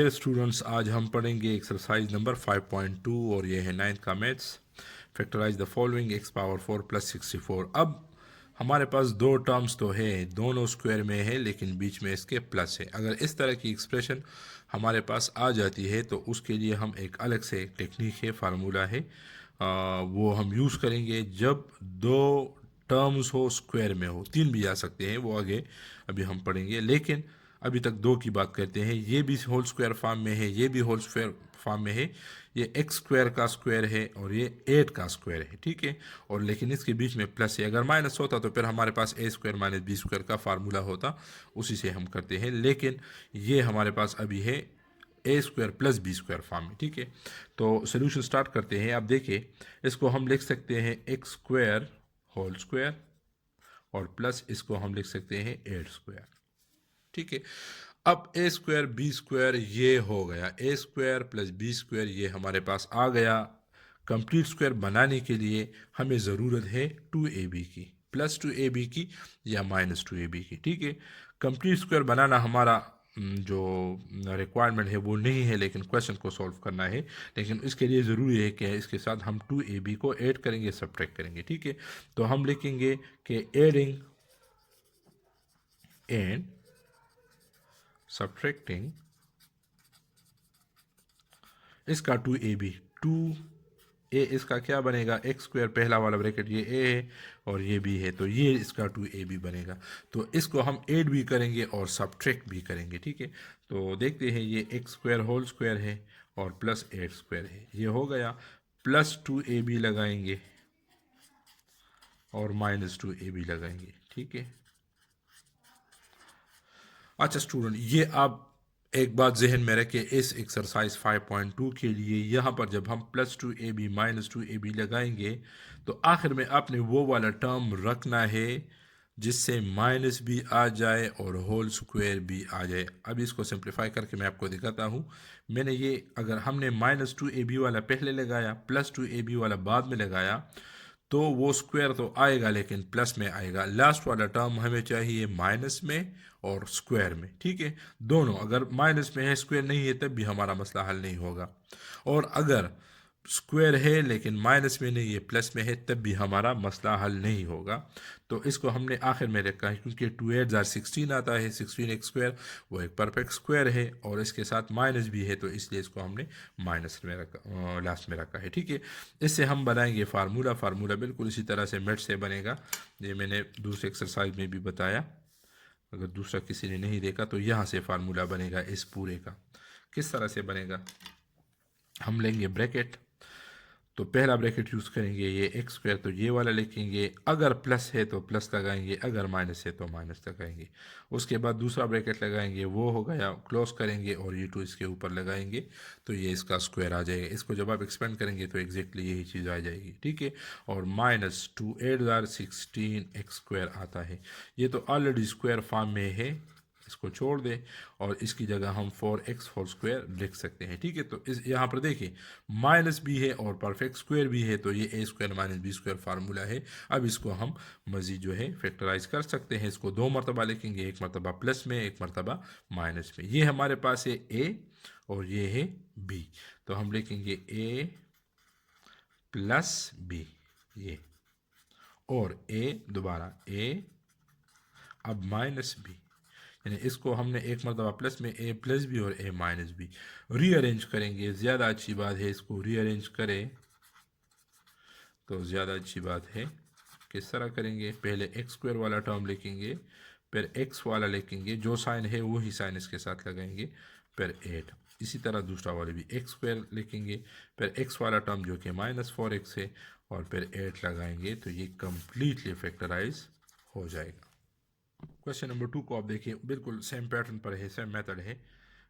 Dear students, आज हम पढ़ेंगे एक्सरसाइज नंबर 5.2 और ये है 9th का maths. Factorise the following x power 4 plus 64। अब हमारे पास दो टर्म्स तो है, दोनों स्क्वायर में है लेकिन बीच में इसके प्लस है। अगर इस तरह की एक्सप्रेशन हमारे पास आ जाती है तो उसके लिए हम एक अलग से टेक्निक है, फार्मूला है, वो हम यूज़ करेंगे। जब दो टर्म्स हो स्क्वायर में हो, तीन भी आ सकते हैं, वो आगे अभी हम पढ़ेंगे, लेकिन अभी तक दो की बात करते हैं। ये भी होल स्क्वायर फॉर्म में है, ये भी होल स्क्वायर फॉर्म में है। ये एक्स स्क्वायर का स्क्वायर है और ये 8 का स्क्वायर है, ठीक है। और लेकिन इसके बीच में प्लस है। अगर माइनस होता तो फिर हमारे पास ए स्क्वायर माइनस बी स्क्वायर का फार्मूला होता, उसी से हम करते हैं। लेकिन ये हमारे पास अभी है A square plus B square form में, ठीक है। तो सोल्यूशन स्टार्ट करते हैं। आप देखिए, इसको हम लिख सकते हैं एक्स स्क्वायर होल स्क्वायर और प्लस इसको हम लिख सकते हैं 8 स्क्वायर, ठीक है। अब ए स्क्वायर बी स्क्वायर ये हो गया, ए स्क्वायर प्लस बी स्क्वायर ये हमारे पास आ गया। कंप्लीट स्क्वायर बनाने के लिए हमें ज़रूरत है 2ab की, प्लस 2ab की या माइनस 2ab की, ठीक है। कंप्लीट स्क्वायर बनाना हमारा जो रिक्वायरमेंट है वो नहीं है, लेकिन क्वेश्चन को सॉल्व करना है। लेकिन इसके लिए ज़रूरी है कि इसके साथ हम 2ab को ऐड करेंगे, सब्ट्रैक्ट करेंगे, ठीक है। तो हम लिखेंगे कि एडिंग एंड सब्ट्रैक्टिंग इसका 2ab, 2a इसका क्या बनेगा, एक्स स्क्वायर पहला वाला ब्रैकेट ये a है और ये b है, तो ये इसका 2ab बनेगा। तो इसको हम ऐड भी करेंगे और सब्ट्रैक्ट भी करेंगे, ठीक है। तो देखते हैं, ये एक्स स्क्वायर होल स्क्वायर है और प्लस 8 स्क्वायर है, ये हो गया। प्लस 2ab लगाएंगे और माइनस 2ab लगाएंगे, ठीक है। अच्छा स्टूडेंट, ये आप एक बात जहन में रखें, इस एक्सरसाइज 5.2 के लिए यहाँ पर जब हम प्लस 2ab माइनस 2ab लगाएंगे तो आखिर में आपने वो वाला टर्म रखना है जिससे माइनस भी आ जाए और होल स्क्वायर भी आ जाए। अब इसको सिंप्लीफाई करके मैं आपको दिखाता हूँ। मैंने ये, अगर हमने माइनस 2ab वाला पहले लगाया, प्लस 2ab वाला बाद में लगाया, तो वो स्क्वायर तो आएगा लेकिन प्लस में आएगा। लास्ट वाला टर्म हमें चाहिए माइनस में और स्क्वायर में, ठीक है। दोनों, अगर माइनस में है स्क्वायर नहीं है तब भी हमारा मसला हल नहीं होगा, और अगर स्क्वायर है लेकिन माइनस में नहीं है प्लस में है तब भी हमारा मसला हल नहीं होगा। तो इसको हमने आखिर में रखा है क्योंकि 2 8 16 आता है, 16 एक स्क्वायर, वो एक परफेक्ट स्क्वायर है और इसके साथ माइनस भी है, तो इसलिए इसको हमने माइनस में रखा, लास्ट में रखा है, ठीक है। इससे हम बनाएंगे फार्मूला। फार्मूला बिल्कुल इसी तरह से मेट से बनेगा, ये मैंने दूसरे एक्सरसाइज में भी बताया। अगर दूसरा किसी ने नहीं देखा तो यहाँ से फार्मूला बनेगा इस पूरे का। किस तरह से बनेगा, हम लेंगे ब्रैकेट, तो पहला ब्रैकेट यूज़ करेंगे ये एक्स स्क्वायर, तो ये वाला लिखेंगे, अगर प्लस है तो प्लस लगाएंगे, अगर माइनस है तो माइनस लगाएंगे। उसके बाद दूसरा ब्रैकेट लगाएंगे, वो हो गया, क्लोज करेंगे और ये 2 इसके ऊपर लगाएंगे, तो ये इसका स्क्वायर आ जाएगा। इसको जब आप एक्सपेंड करेंगे तो एग्जैक्टली यही चीज़ आ जाएगी, ठीक है। और माइनस 2 8 16 एक्स स्क्वायर आता है, ये तो ऑलरेडी स्क्वायर फॉर्म में है, इसको छोड़ दें और इसकी जगह हम 4x होल स्क्वायर लिख सकते हैं, ठीक है। तो इस यहाँ पर देखिए, माइनस भी है और परफेक्ट स्क्वायर भी है, तो ये A square minus B square formula है। अब इसको हम मज़ीद जो है फैक्टराइज कर सकते हैं। इसको दो मरतबा लिखेंगे, एक मरतबा प्लस में, एक मरतबा माइनस में। ये हमारे पास है ए और ये है बी, तो हम लिखेंगे ए प्लस बी, ये, और ए, दोबारा ए, अब माइनस बी, यानी इसको हमने एक मरतबा प्लस में, ए प्लस बी और ए माइनस बी रीअरेंज करेंगे। ज़्यादा अच्छी बात है, इसको रीअरेंज करें तो ज़्यादा अच्छी बात है। किस तरह करेंगे, पहले एक्स स्क्वायर वाला टर्म लिखेंगे, फिर एक्स वाला लिखेंगे, जो साइन है वही साइन इसके साथ लगाएंगे, फिर 8। इसी तरह दूसरा वाले भी एक्स स्क्वायर लिखेंगे, फिर एक्स वाला टर्म जो कि -4x है, और फिर 8 लगाएंगे, तो ये कम्प्लीटली फैक्टराइज हो जाएगा। क्वेश्चन नंबर 2 को आप देखिए, बिल्कुल सेम पैटर्न पर है, सेम मेथड है।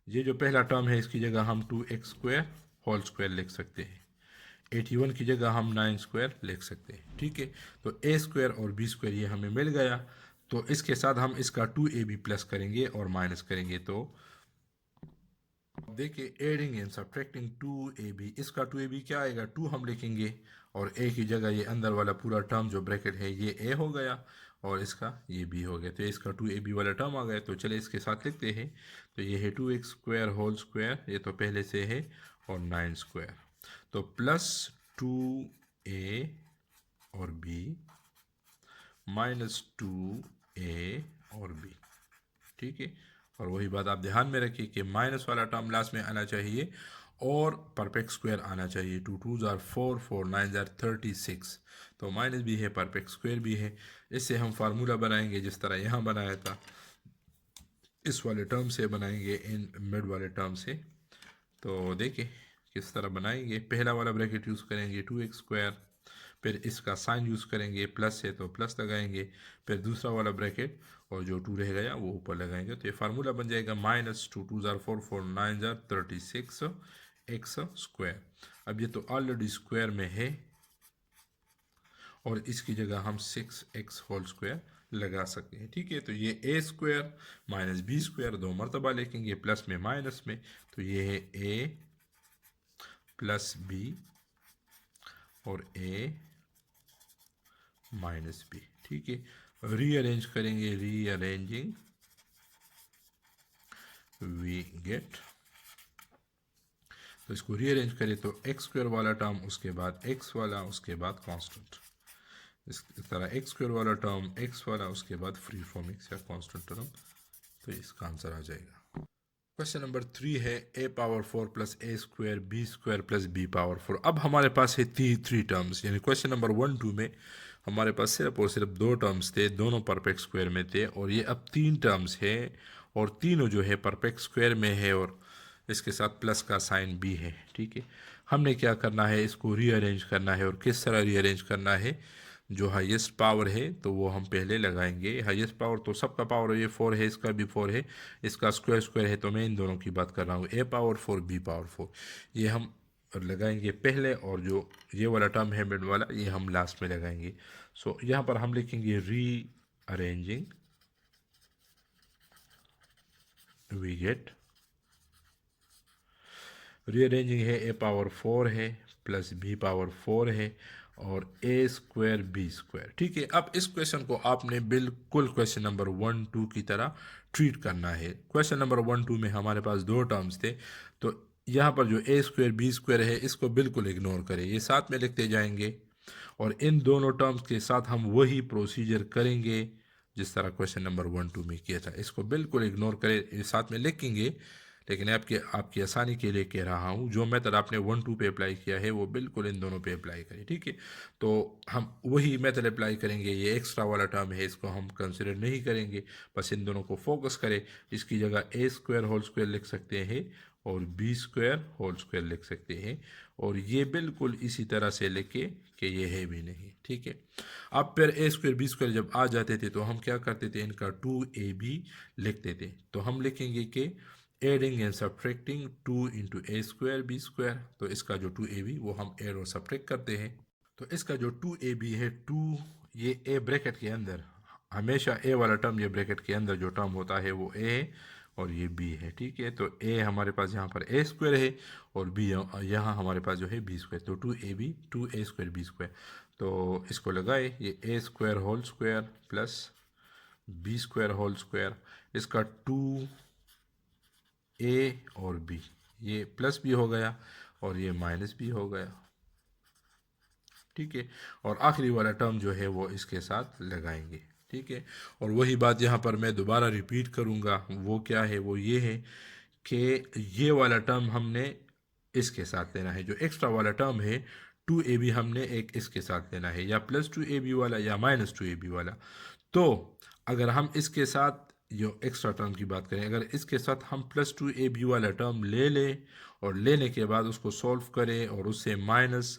ये जो पहला टर्म है इसकी जगह हम 2x स्क्वायर होल स्क्वायर लिख सकते हैं, 81 की जगह हम 9 स्क्वायर लिख सकते हैं, ठीक है। तो ए स्क्वायर और बी स्क्वायर ये हमें मिल गया, तो इसके साथ हम इसका 2ab प्लस करेंगे और माइनस करेंगे, तो देखिए एडिंग एंड सब्ट्रैक्टिंग 2ab, इसका 2ab क्या आएगा, 2 हम लिखेंगे और a की जगह ये अंदर वाला पूरा टर्म जो ब्रैकेट है ये a हो गया और इसका ये b हो गया, तो इसका 2ab वाला टर्म आ गया। तो चले इसके साथ लिखते हैं। तो ये है 2x स्क्वायर होल स्क्वायर, ये तो पहले से है, और 9 स्क्वायर, तो प्लस 2a और b माइनस 2a और b, ठीक है। और वही बात आप ध्यान में रखिए कि माइनस वाला टर्म लास्ट में आना चाहिए और परफेक्ट स्क्वायर आना चाहिए। 2 2 जार 4, 4 9 जार 36, तो माइनस भी है परफेक्ट स्क्वायर भी है। इससे हम फार्मूला बनाएंगे जिस तरह यहाँ बनाया था, इस वाले टर्म से बनाएंगे इन मिड वाले टर्म से। तो देखिए किस तरह बनाएंगे। पहला वाला ब्रैकेट यूज़ करेंगे 2x स्क्वायर, फिर इसका साइन यूज़ करेंगे, प्लस है तो प्लस लगाएंगे, फिर दूसरा वाला ब्रैकेट और जो 2 रह गया वो ऊपर लगाएंगे। तो ये फार्मूला बन जाएगा minus 2 2 jar 4, 4 9 jar 36 x square. अब ये तो ऑलरेडी स्क्वायर में है और इसकी जगह हम 6x होल स्क्वायर लगा सकते हैं, ठीक है। तो ये a square minus B square 2 मरतबा लिखेंगे, प्लस में माइनस में, तो ये है a प्लस बी और a माइनस बी, ठीक है। रीअरेंज करेंगे, रीअरेंजिंग वी गेट, तो इसको रीअरेंज करें तो एक्स स्क्वायर वाला टर्म, उसके बाद एक्स वाला, उसके बाद कांस्टेंट, इस तरह एक्स स्क्वायर वाला टर्म एक्स वाला, उसके बाद फ्री फॉर्म एक्स या कांस्टेंट टर्म, तो इसका आंसर आ जाएगा। क्वेश्चन नंबर 3 है a power 4 plus a square b square plus b power 4। अब हमारे पास है थ्री टर्म्स, यानी क्वेश्चन नंबर 1 2 में हमारे पास सिर्फ और सिर्फ 2 टर्म्स थे, दोनों परफेक्ट स्क्वायर में थे, और ये अब 3 टर्म्स है और तीनों जो है परफेक्ट स्क्वायर में है और इसके साथ प्लस का साइन भी है, ठीक है। हमने क्या करना है, इसको रीअरेंज करना है, और किस तरह रीअरेंज करना है, जो हाईएस्ट पावर है तो वो हम पहले लगाएंगे। हाईएस्ट पावर तो सबका पावर ये 4 है, इसका भी 4 है, इसका स्क्वायर स्क्वायर है, तो मैं इन दोनों की बात कर रहा हूँ, a पावर 4 b पावर 4, ये हम लगाएंगे पहले, और जो ये वाला टर्म है मिड वाला ये हम लास्ट में लगाएंगे। सो यहाँ पर हम लिखेंगे री अरेंजिंग वी गेट, रीअरेंजिंग है a पावर 4 है प्लस b पावर 4 है और a स्क्वायर b स्क्वायर, ठीक है। अब इस क्वेश्चन को आपने बिल्कुल क्वेश्चन नंबर 1 2 की तरह ट्रीट करना है। क्वेश्चन नंबर 1 2 में हमारे पास 2 टर्म्स थे, तो यहाँ पर जो a स्क्वायर b स्क्वायर है इसको बिल्कुल इग्नोर करें, ये साथ में लिखते जाएंगे, और इन दोनों टर्म्स के साथ हम वही प्रोसीजर करेंगे जिस तरह क्वेश्चन नंबर 1 2 में किया था। इसको बिल्कुल इग्नोर करें, ये साथ में लिखेंगे, लेकिन आपकी आसानी के लिए कह रहा हूँ, जो मेथड आपने 1 2 पे अप्लाई किया है वो बिल्कुल इन दोनों पे अप्लाई करें, ठीक है। तो हम वही मेथड अप्लाई करेंगे, ये एक्स्ट्रा वाला टर्म है इसको हम कंसिडर नहीं करेंगे, बस इन दोनों को फोकस करें। इसकी जगह a स्क्वायर होल स्क्वायर लिख सकते हैं और b स्क्वायर होल स्क्वायर लिख सकते हैं, और ये बिल्कुल इसी तरह से लिखे कि ये है भी नहीं, ठीक है। अब फिर a स्क्वायर b स्क्वायर जब आ जाते थे तो हम क्या करते थे, इनका 2ab लिखते थे। तो हम लिखेंगे कि adding and subtracting 2 into A square B square, तो इसका जो 2ab वो हम एड और सब्ट्रैक्ट करते हैं। तो इसका जो 2ab है, 2 ये a ब्रैकेट के अंदर, हमेशा a वाला टर्म ये ब्रैकेट के अंदर जो टर्म होता है वो a है और ये b है, ठीक है। तो a हमारे पास यहाँ पर a स्क्वायर है और b यहाँ हमारे पास जो है b स्क्वायर, तो 2ab 2a square b square, तो इसको लगाए, ये a square whole square plus b square whole square, इसका 2a और b, ये प्लस भी हो गया और ये माइनस भी हो गया, ठीक है। और आखिरी वाला टर्म जो है वो इसके साथ लगाएंगे, ठीक है। और वही बात यहाँ पर मैं दोबारा रिपीट करूँगा, वो क्या है, वो ये है कि ये वाला टर्म हमने इसके साथ लेना है, जो एक्स्ट्रा वाला टर्म है 2ab हमने एक इसके साथ लेना है, या प्लस 2ab वाला या माइनस 2ab वाला। तो अगर हम इसके साथ जो एक्स्ट्रा टर्म की बात करें, अगर इसके साथ हम प्लस 2ab वाला टर्म ले लें और लेने के बाद उसको सॉल्व करें और उससे माइनस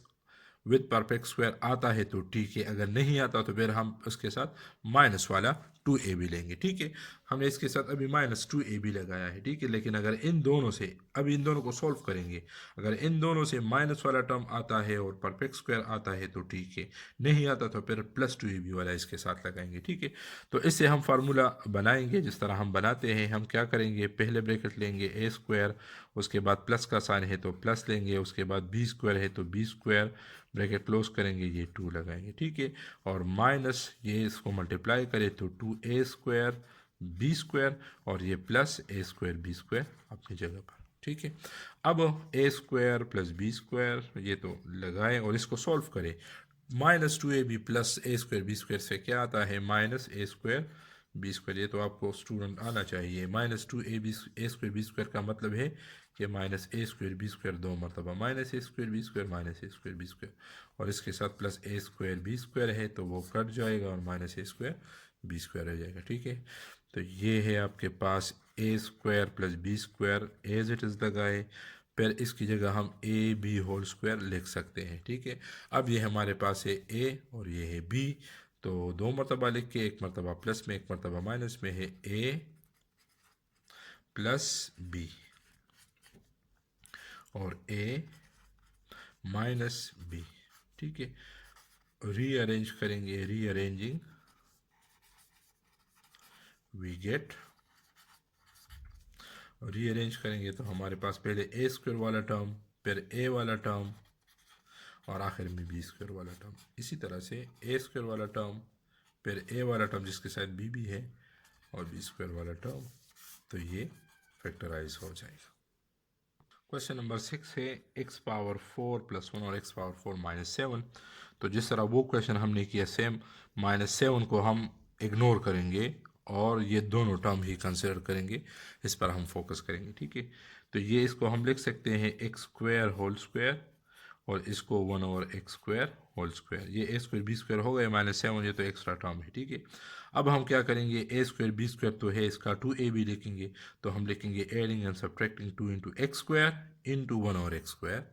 विद परफेक्ट स्क्वायर आता है तो ठीक है, अगर नहीं आता तो फिर हम उसके साथ माइनस वाला 2ab लेंगे। ठीक है, हमने इसके साथ अभी माइनस 2ab लगाया है। ठीक है, लेकिन अगर इन दोनों से, अभी इन दोनों को सॉल्व करेंगे, अगर इन दोनों से माइनस वाला टर्म आता है और परफेक्ट स्क्वायर आता है तो ठीक है, नहीं आता तो फिर प्लस 2ab वाला इसके साथ लगाएंगे। ठीक है, तो इससे हम फार्मूला बनाएंगे। जिस तरह हम बनाते हैं, हम क्या करेंगे, पहले ब्रैकेट लेंगे ए स्क्वायर, उसके बाद प्लस का साइन है तो प्लस लेंगे, उसके बाद बी स्क्वायर है तो बी स्क्वायर, ब्रैकेट क्लोज करेंगे, ये 2 लगाएंगे। ठीक है, और माइनस ये इसको मल्टीप्लाई करें तो 2a² बी स्क्वायर, और ये प्लस a² बी स्क्वायर अपनी जगह पर। ठीक है, अब a² प्लस बी स्क्वायर ये तो लगाएं और इसको सॉल्व करें। -2ab plus a² B square से क्या आता है, -a² बी स्क्वायर। ये तो आपको स्टूडेंट आना चाहिए। -2ab a² बी स्क्वायर का मतलब है कि -a² बी स्क्वायर 2 मरतबा -a² B square -a² B square, और इसके साथ प्लस a² बी स्क्वायर है तो वो कट जाएगा और -a² बी स्क्वायर हो जाएगा। ठीक है, तो ये है आपके पास a² plus B square as it is लगाए, फिर इसकी जगह हम ए बी होल स्क्वायर लिख सकते हैं। ठीक है, अब ये हमारे पास है ए और ये है बी, तो 2 मरतबा लिख के, एक मरतबा प्लस में एक मरतबा माइनस में, है ए प्लस बी और ए माइनस बी। ठीक है, रीअरेंज करेंगे, रीअरेंजिंग वी गेट, रीअरेंज करेंगे तो हमारे पास पहले a² वाला टर्म, फिर a वाला टर्म और आखिर में b² वाला टर्म। इसी तरह से a² वाला टर्म, फिर a वाला टर्म जिसके साथ b भी है, और b² वाला टर्म, तो ये फैक्टराइज हो जाएगा। क्वेश्चन नंबर 6 है x पावर 4 + 1 और x पावर 4 - 7। तो जिस तरह वो क्वेश्चन हमने किया सेम, -7 को हम इग्नोर करेंगे और ये दोनों टर्म ही कंसिडर करेंगे, इस पर हम फोकस करेंगे। ठीक है, तो ये इसको हम लिख सकते हैं x² होल स्क्वायर और इसको 1/x² होल स्क्वायर। ये a² b² हो गए -7, ये तो एक्स्ट्रा टर्म है। ठीक है, अब हम क्या करेंगे, a² b² तो है, इसका 2ab लिखेंगे, तो हम लिखेंगे adding and subtracting 2 × x² × 1/x²।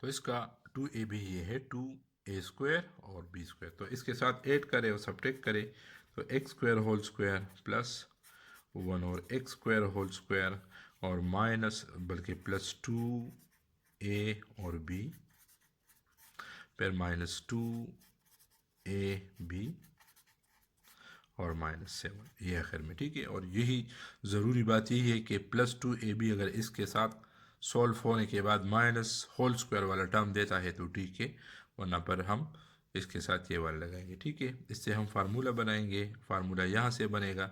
तो इसका 2ab ये है 2a² और b², तो इसके साथ ऐड करें और सब्ट्रैक्ट करें तो x² whole square plus 1/x² whole square और माइनस बल्कि प्लस 2a और b, फिर -2ab और -7 ये आखिर में। ठीक है, और यही ज़रूरी बात यही है कि +2ab अगर इसके साथ सॉल्व होने के बाद माइनस होल स्क्वायर वाला टर्म देता है तो ठीक है, वरना पर हम इसके साथ ये वाला लगाएंगे। ठीक है, इससे हम फार्मूला बनाएंगे। फार्मूला यहाँ से बनेगा,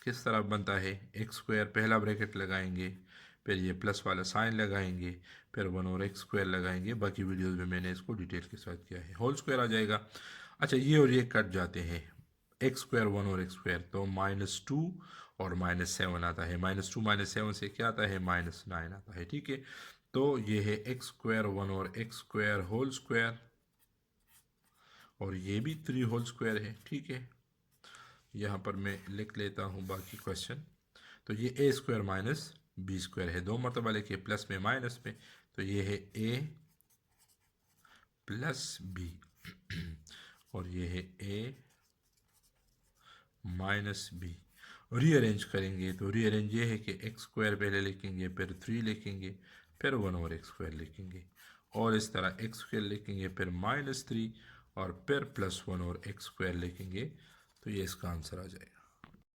किस तरह बनता है, x² पहला ब्रैकेट लगाएंगे, फिर ये प्लस वाला साइन लगाएंगे, फिर 1/x² लगाएंगे। बाकी वीडियोस में मैंने इसको डिटेल के साथ किया है, होल स्क्वायर आ जाएगा। अच्छा, ये और ये कट जाते हैं, x² 1/x², तो -2 और -7 आता है। -2 -7 से क्या आता है, -9 आता है। ठीक है, तो ये है x² 1/x² होल स्क्वायर और ये भी 3 होल स्क्वायर है। ठीक है, यहाँ पर मैं लिख लेता हूँ बाकी क्वेश्चन। तो ये a² माइनस b² है, 2 मरतबा लिखिए, प्लस में माइनस में, तो ये है a प्लस b और ये है a माइनस बी। रीअरेंज करेंगे तो रीअरेंज ये है कि x² पहले लिखेंगे, फिर 3 लिखेंगे, फिर 1/x² लिखेंगे, और इस तरह x² लिखेंगे, फिर -3 और फिर +1/x² लिखेंगे, तो ये इसका आंसर आ जाएगा।